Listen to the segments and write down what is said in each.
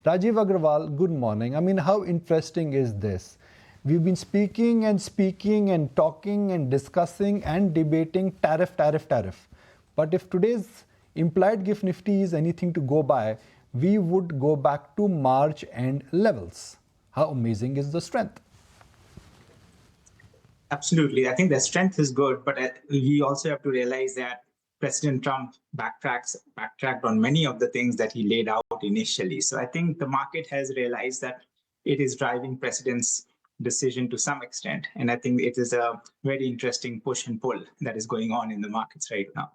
Rajeev Agrawal, good morning. I mean, how interesting is this? We've been speaking and talking and discussing and debating tariff. But if today's implied GIFT Nifty is anything to go by, we would go back to March end levels. How amazing is the strength? Absolutely. I think the strength is good, but we also have to realize that President Trump backtracked on many of the things that he laid out initially. So I think the market has realized that it is driving President's decision to some extent. And I think it is a very interesting push and pull that is going on in the markets right now.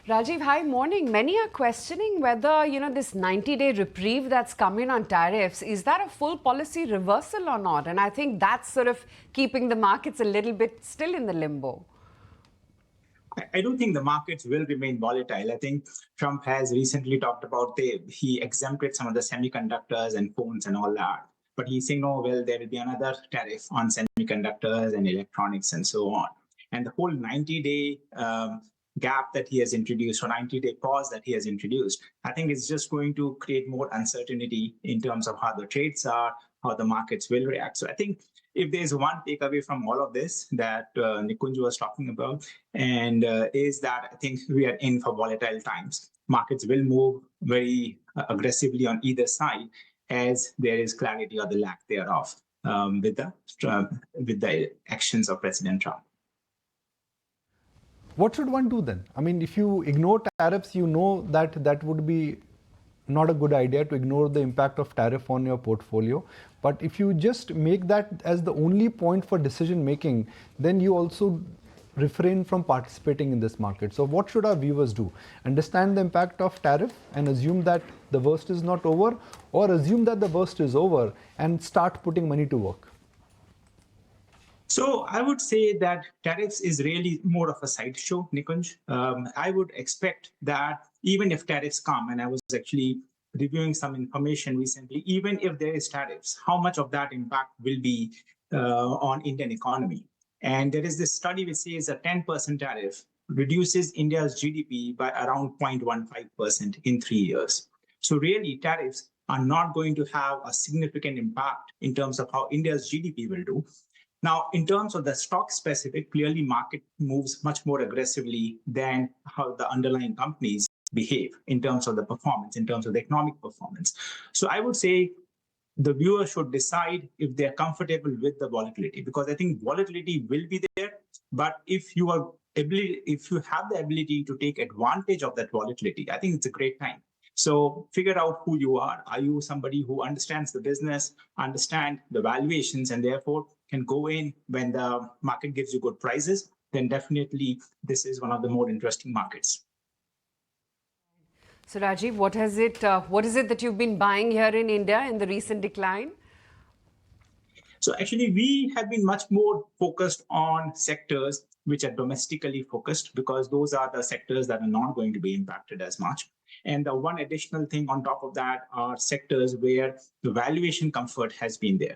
Rajeev, hi, morning. Many are questioning whether, this 90-day reprieve that's come in on tariffs, is that a full policy reversal or not? And I think that's sort of keeping the markets a little bit still in the limbo. I do think the markets will remain volatile. I think Trump has recently talked about he exempted some of the semiconductors and phones and all that. But he's saying, oh, well, there will be another tariff on semiconductors and electronics and so on. And the whole 90-day gap that he has introduced, or 90-day pause that he has introduced, I think is just going to create more uncertainty in terms of how the trades are, how the markets will react. So I think if there's one takeaway from all of this that Nikunj was talking about, and is that I think we are in for volatile times. Markets will move very aggressively on either side as there is clarity or the lack thereof with the actions of President Trump. What should one do then? I mean, if you ignore tariffs, you know that would be not a good idea to ignore the impact of tariff on your portfolio. But if you just make that as the only point for decision making, then you also refrain from participating in this market. So what should our viewers do? Understand the impact of tariff and assume that the worst is not over, or assume that the worst is over and start putting money to work? So I would say that tariffs is really more of a sideshow, Nikunj. I would expect that even if tariffs come, and I was actually reviewing some information recently, even if there is tariffs, how much of that impact will be on Indian economy? And there is this study which says a 10% tariff reduces India's GDP by around 0.15% in 3 years. So really, tariffs are not going to have a significant impact in terms of how India's GDP will do. Now, in terms of the stock specific, clearly market moves much more aggressively than how the underlying companies behave in terms of the performance, in terms of the economic performance. So I would say the viewer should decide if they're comfortable with the volatility, because I think volatility will be there. But if you have the ability to take advantage of that volatility, I think it's a great time. So figure out who you are. Are you somebody who understands the business, understand the valuations, and therefore can go in when the market gives you good prices? Then definitely this is one of the more interesting markets. So Rajeev, what is it that you've been buying here in India in the recent decline? So actually, we have been much more focused on sectors which are domestically focused, because those are the sectors that are not going to be impacted as much. And the one additional thing on top of that are sectors where the valuation comfort has been there.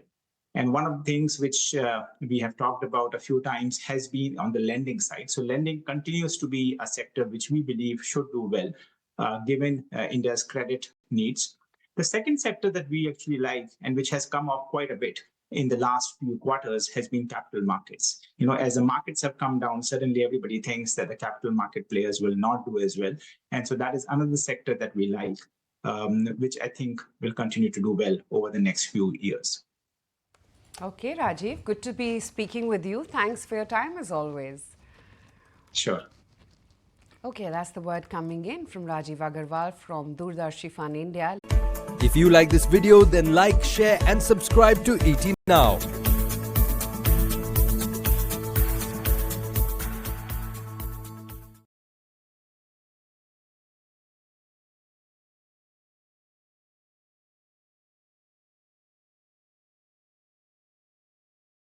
And one of the things which we have talked about a few times has been on the lending side. So lending continues to be a sector which we believe should do well, given India's credit needs. The second sector that we actually like, and which has come off quite a bit in the last few quarters, has been capital markets. As the markets have come down, suddenly everybody thinks that the capital market players will not do as well. And so that is another sector that we like, which I think will continue to do well over the next few years. Okay, Rajeev, good to be speaking with you. Thanks for your time as always. Sure. Okay, that's the word coming in from Rajeev Agrawal from Doordarshi Fund India. If you like this video, then like, share and subscribe to ET Now.